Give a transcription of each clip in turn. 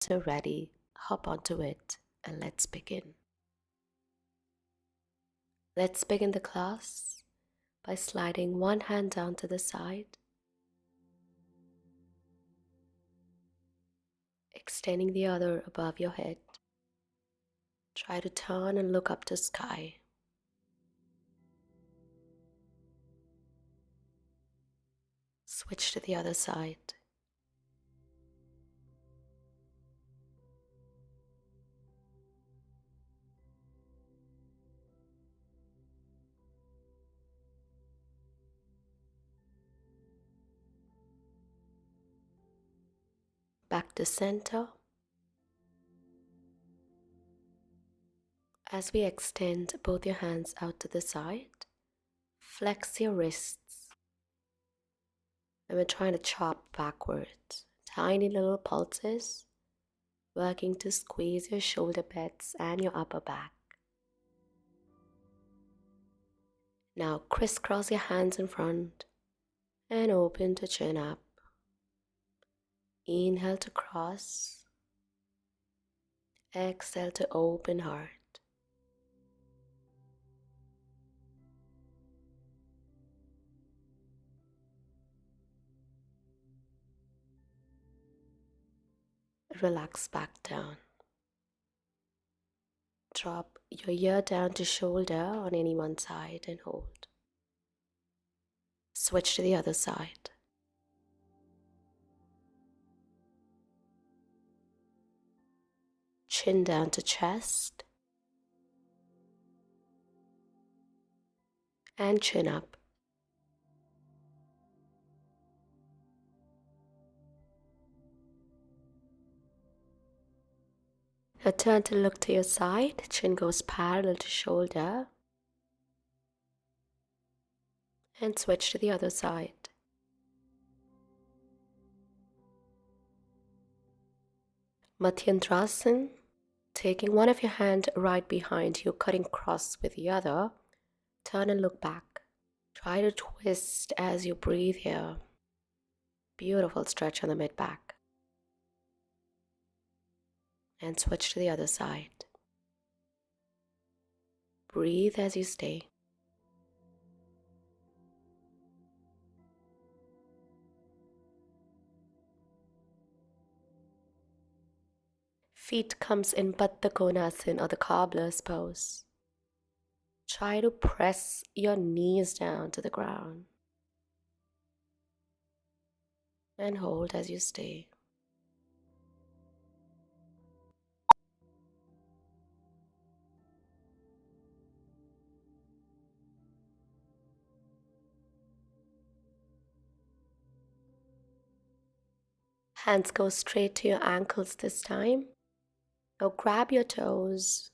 feet are ready, hop onto it and let's begin. Let's begin the class by sliding one hand down to the side, extending the other above your head. Try to turn and look up to sky. Switch to the other side. Back to center. As we extend both your hands out to the side, flex your wrists. And we're trying to chop backwards. Tiny little pulses, working to squeeze your shoulder blades and your upper back. Now crisscross your hands in front and open to chin up. Inhale to cross. Exhale to open heart. Relax back down. Drop your ear down to shoulder on any one side and hold. Switch to the other side. Chin down to chest. And chin up. Now turn to look to your side. Chin goes parallel to shoulder. And switch to the other side. Madhyandrasana. Taking one of your hands right behind you, cutting cross with the other. Turn and look back. Try to twist as you breathe here. Beautiful stretch on the mid-back. And switch to the other side. Breathe as you stay. Feet comes in Baddha Konasana or the cobbler's pose. Try to press your knees down to the ground. And hold as you stay. Hands go straight to your ankles this time. Now grab your toes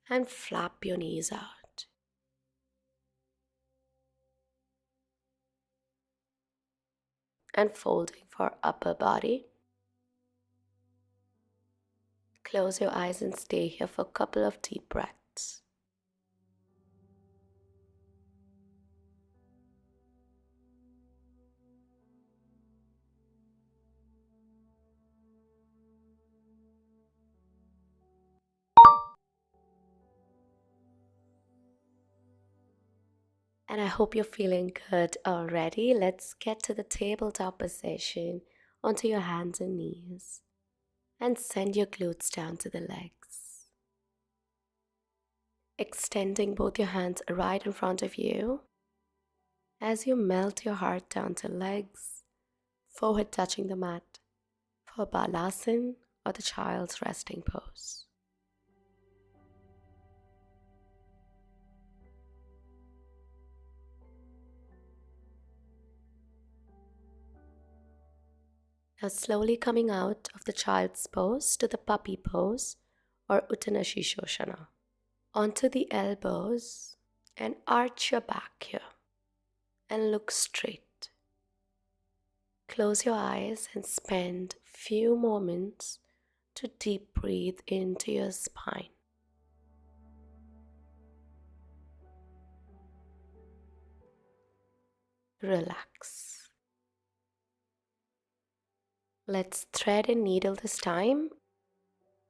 and flap your knees out. And folding for upper body. Close your eyes and stay here for a couple of deep breaths. And I hope you're feeling good already. Let's get to the tabletop position onto your hands and knees. And send your glutes down to the legs. Extending both your hands right in front of you. As you melt your heart down to legs, forehead touching the mat for Balasana or the child's resting pose. Now slowly coming out of the child's pose to the puppy pose or Uttanasana Shoshana. Onto the elbows and arch your back here and look straight. Close your eyes and spend a few moments to deep breathe into your spine. Relax. Let's thread a needle this time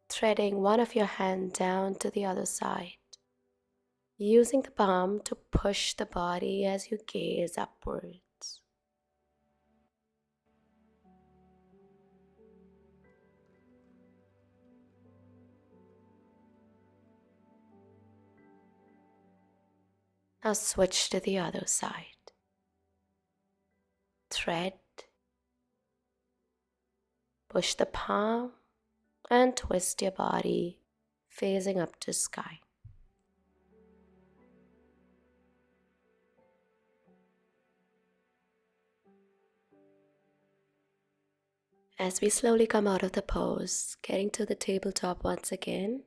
threading one of your hand down to the other side, using the palm to push the body as you gaze upwards. Now switch to the other side. Thread, push the palm, and twist your body facing up to sky. As we slowly come out of the pose, getting to the tabletop once again,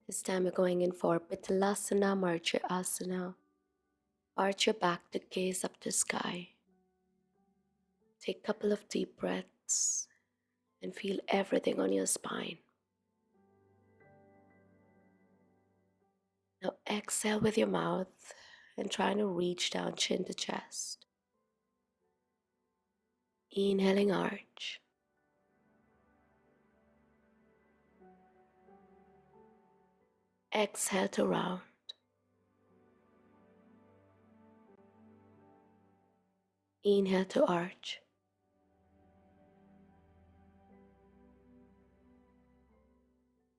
this time we're going in for Pithalasana, Marcha Asana. Arch your back to gaze up to sky. Take a couple of deep breaths and feel everything on your spine. Now exhale with your mouth and try to reach down chin to chest. Inhaling arch. Exhale to round. Inhale to arch.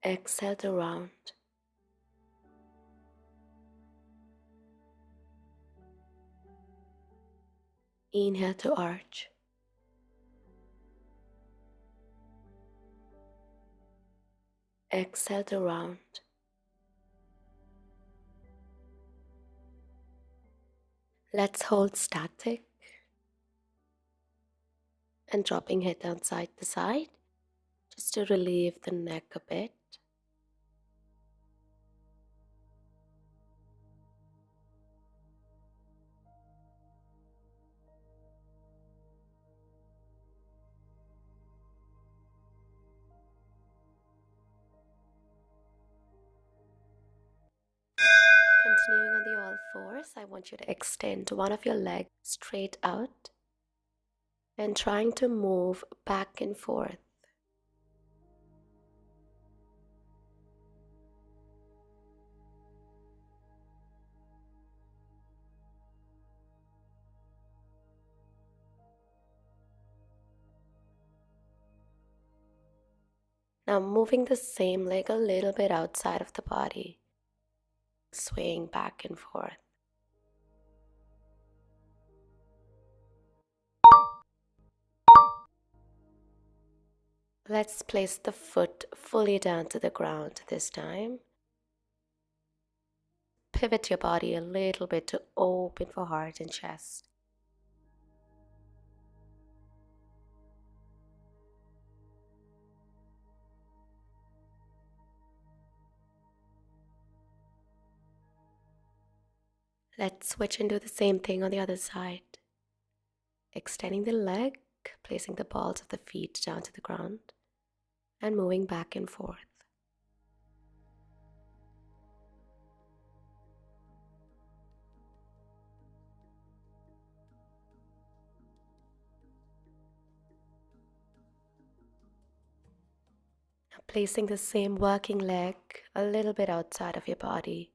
Exhale to round. Inhale to arch. Exhale to round. Let's hold static and dropping head down side to side just to relieve the neck a bit. Continuing on the all fours, I want you to extend one of your legs straight out and trying to move back and forth. Now moving the same leg a little bit outside of the body, swaying back and forth. Let's place the foot fully down to the ground this time. Pivot your body a little bit to open for heart and chest. Let's switch and do the same thing on the other side. Extending the leg, placing the balls of the feet down to the ground, and moving back and forth. Now placing the same working leg a little bit outside of your body.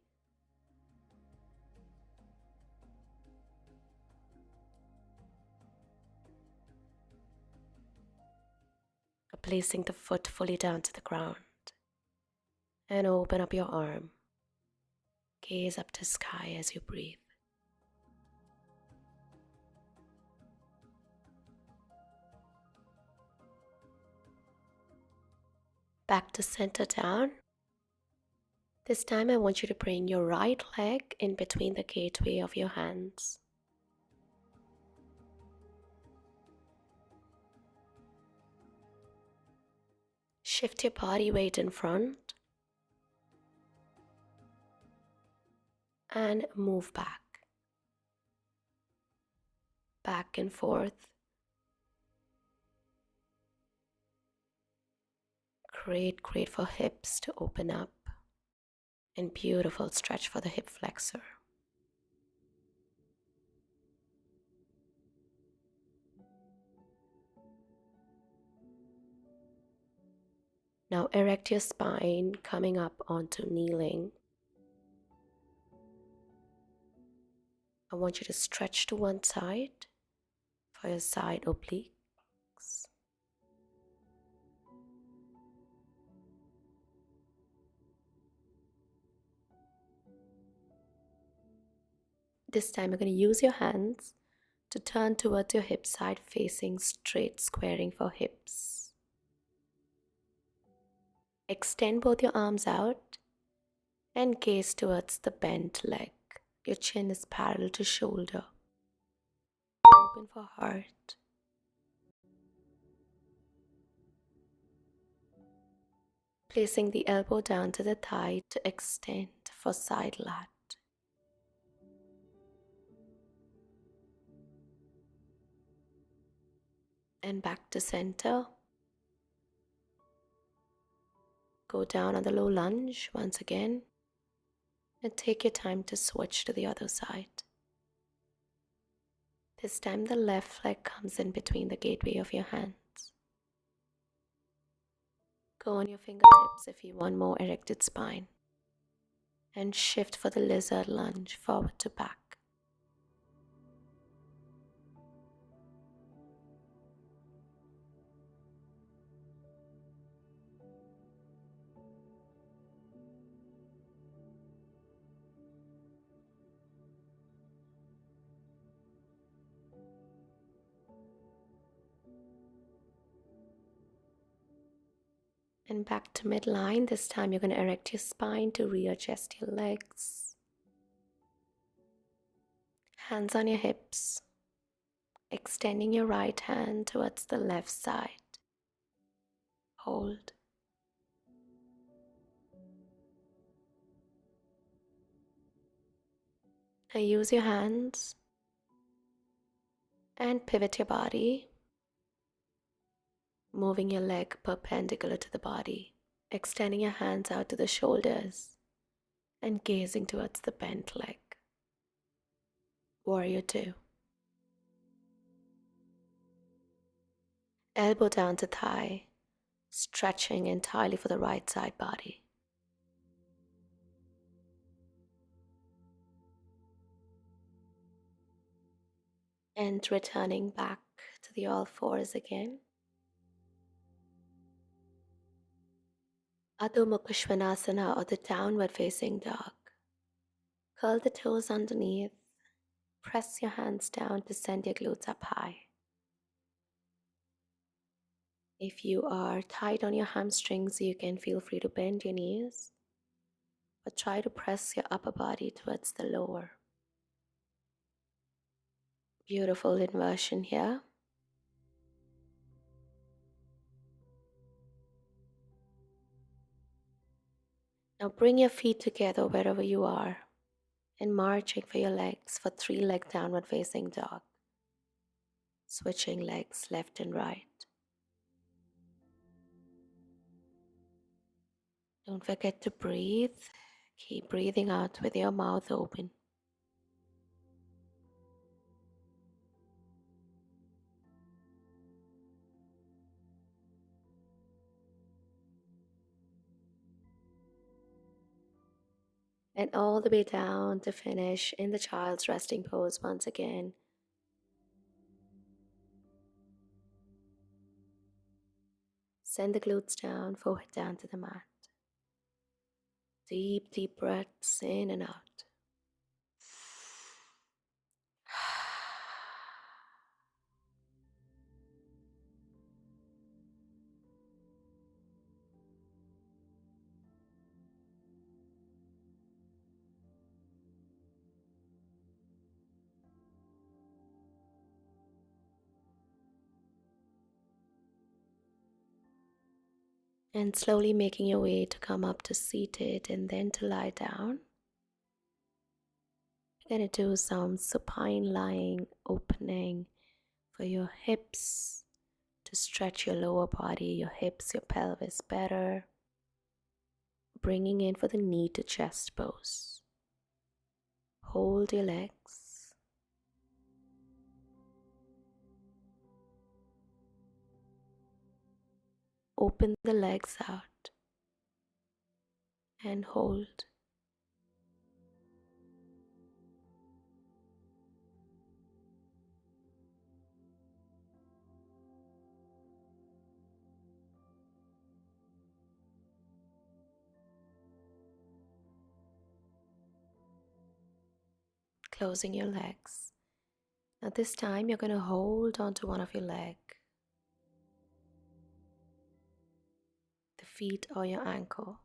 Placing the foot fully down to the ground. And open up your arm. Gaze up to sky as you breathe. Back to center down. This time I want you to bring your right leg in between the gateway of your hands. Shift your body weight in front and move back. Back and forth. Great for hips to open up. And beautiful stretch for the hip flexor. Now erect your spine, coming up onto kneeling. I want you to stretch to one side for your side obliques. This time you're going to use your hands to turn towards your hip side, facing straight, squaring for hips. Extend both your arms out and gaze towards the bent leg. Your chin is parallel to shoulder. Open for heart. Placing the elbow down to the thigh to extend for side lat. And back to center. Go down on the low lunge once again. And take your time to switch to the other side. This time the left leg comes in between the gateway of your hands. Go on your fingertips if you want more erected spine. And shift for the lizard lunge, forward to back. And back to midline. This time you're going to erect your spine to readjust your legs. Hands on your hips. Extending your right hand towards the left side. Hold. Now use your hands and pivot your body, moving your leg perpendicular to the body, extending your hands out to the shoulders and gazing towards the bent leg. Warrior 2. Elbow down to thigh, stretching entirely for the right side body. And returning back to the all fours again. Adho Mukha Svanasana, or the downward facing dog. Curl the toes underneath. Press your hands down to send your glutes up high. If you are tight on your hamstrings, you can feel free to bend your knees, but try to press your upper body towards the lower. Beautiful inversion here. Now bring your feet together wherever you are and marching for your legs for 3-leg downward facing dog. Switching legs left and right. Don't forget to breathe. Keep breathing out with your mouth open. And all the way down to finish in the child's resting pose once again. Send the glutes down, forehead down to the mat. Deep, deep breaths in and out. And slowly making your way to come up to seated and then to lie down. You're going to do some supine lying, opening for your hips to stretch your lower body, your hips, your pelvis better. Bringing in for the knee to chest pose. Hold your legs. Open the legs out. and hold. Closing your legs. Now this time you're going to hold onto one of your legs, the feet or your ankle,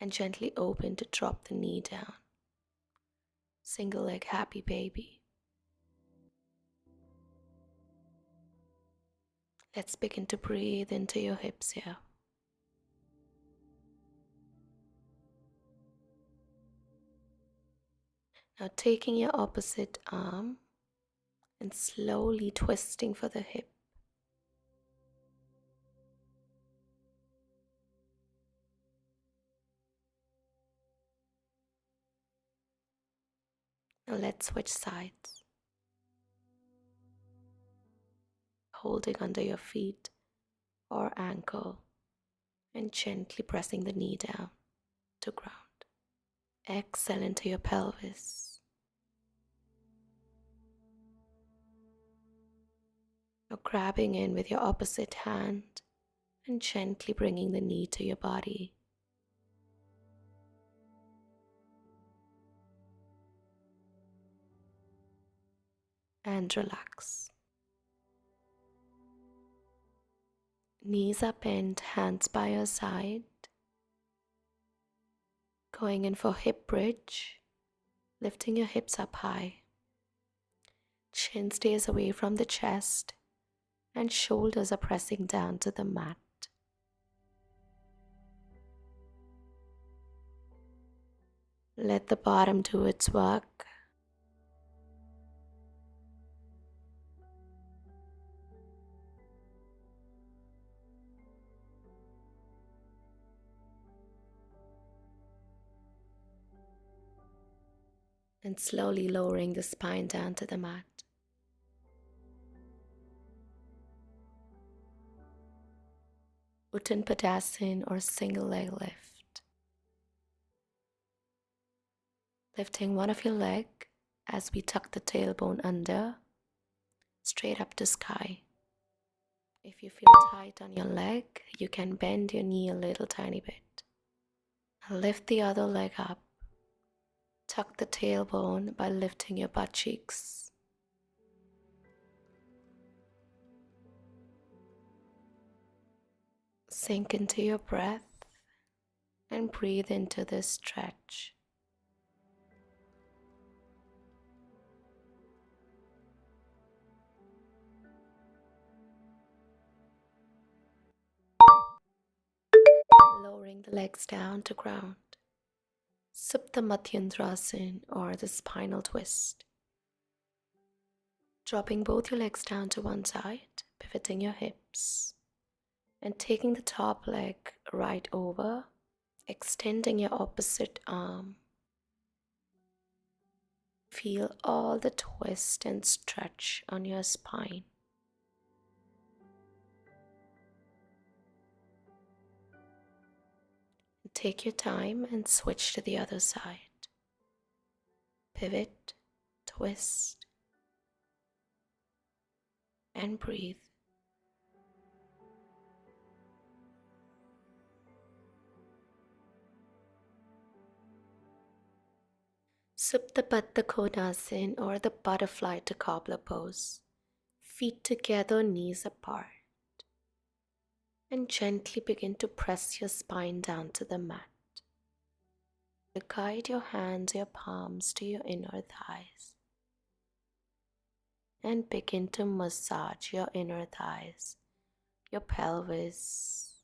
and gently open to drop the knee down. Single leg happy baby. Let's begin to breathe into your hips here. Now taking your opposite arm and slowly twisting for the hip. Now let's switch sides. Holding under your feet or ankle and gently pressing the knee down to ground. Exhale into your pelvis. Now grabbing in with your opposite hand and gently bringing the knee to your body. And relax. Knees are bent, hands by your side. Going in for hip bridge, lifting your hips up high. Chin stays away from the chest and shoulders are pressing down to the mat. Let the bottom do its work. And slowly lowering the spine down to the mat. Uttanpadasana or single leg lift. Lifting one of your leg as we tuck the tailbone under, straight up to sky. If you feel tight on your leg, you can bend your knee a little tiny bit. Lift the other leg up. Tuck the tailbone by lifting your butt cheeks. Sink into your breath and breathe into this stretch. Lowering the legs down to ground. Supta Madhyandrasana or the spinal twist. Dropping both your legs down to one side, pivoting your hips, and taking the top leg right over, extending your opposite arm. Feel all the twist and stretch on your spine. Take your time and switch to the other side. Pivot, twist, and breathe. Supta Baddha Konasana or the butterfly to cobbler pose. Feet together, knees apart. And gently begin to press your spine down to the mat. Guide your hands, your palms to your inner thighs. And begin to massage your inner thighs, your pelvis.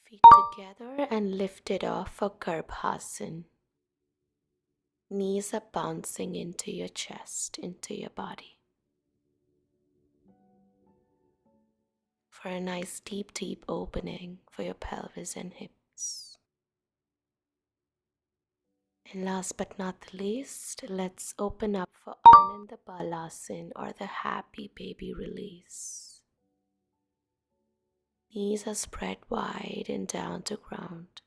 Feet together and lift it off for Garbhasana. Knees are bouncing into your chest, into your body. For a nice deep opening for your pelvis and hips. And last but not the least, let's open up for Ananda Balasan, or the happy baby release. Knees are spread wide and down to ground.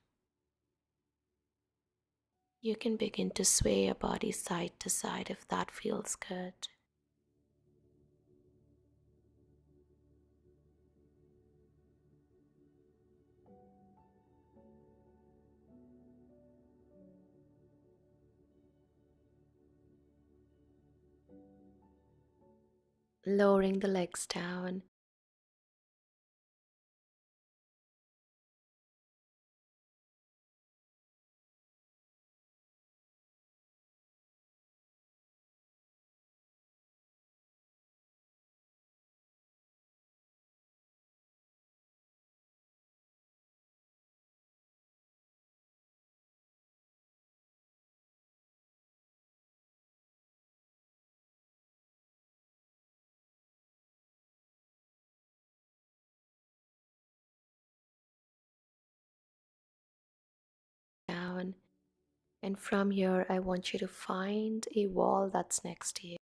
You can begin to sway your body side to side if that feels good. Lowering the legs down. Down. And from here, I want you to find a wall that's next to you.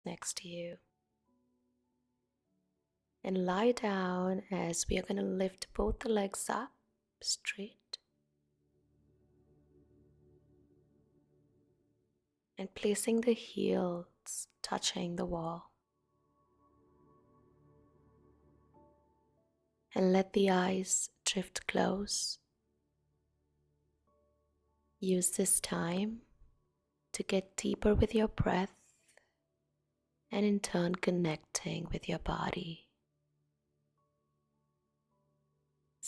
Next to you. And lie down as we are going to lift both the legs up straight and placing the heels touching the wall. And let the eyes drift close. Use this time to get deeper with your breath and in turn connecting with your body.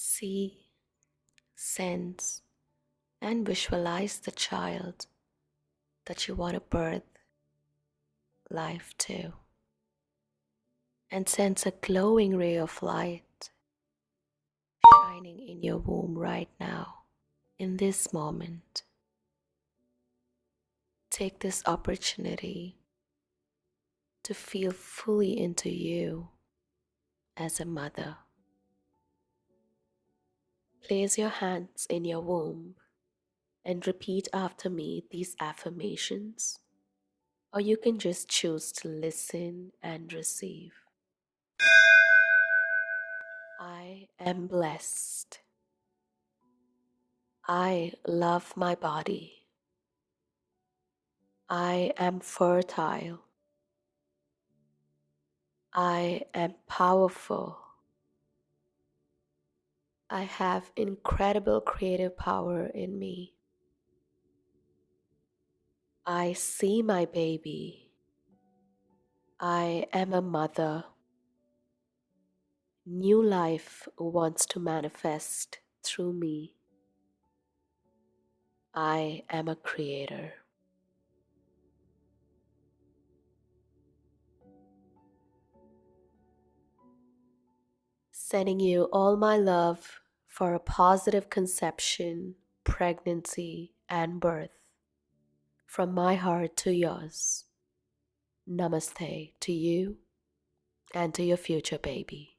See, sense, and visualize the child that you want to birth life to. And sense a glowing ray of light shining in your womb right now, in this moment. Take this opportunity to feel fully into you as a mother. Place your hands in your womb and repeat after me these affirmations, or you can just choose to listen and receive. I am blessed. I love my body. I am fertile. I am powerful. I have incredible creative power in me. I see my baby. I am a mother. New life wants to manifest through me. I am a creator. Sending you all my love for a positive conception, pregnancy, and birth. From my heart to yours. Namaste to you and to your future baby.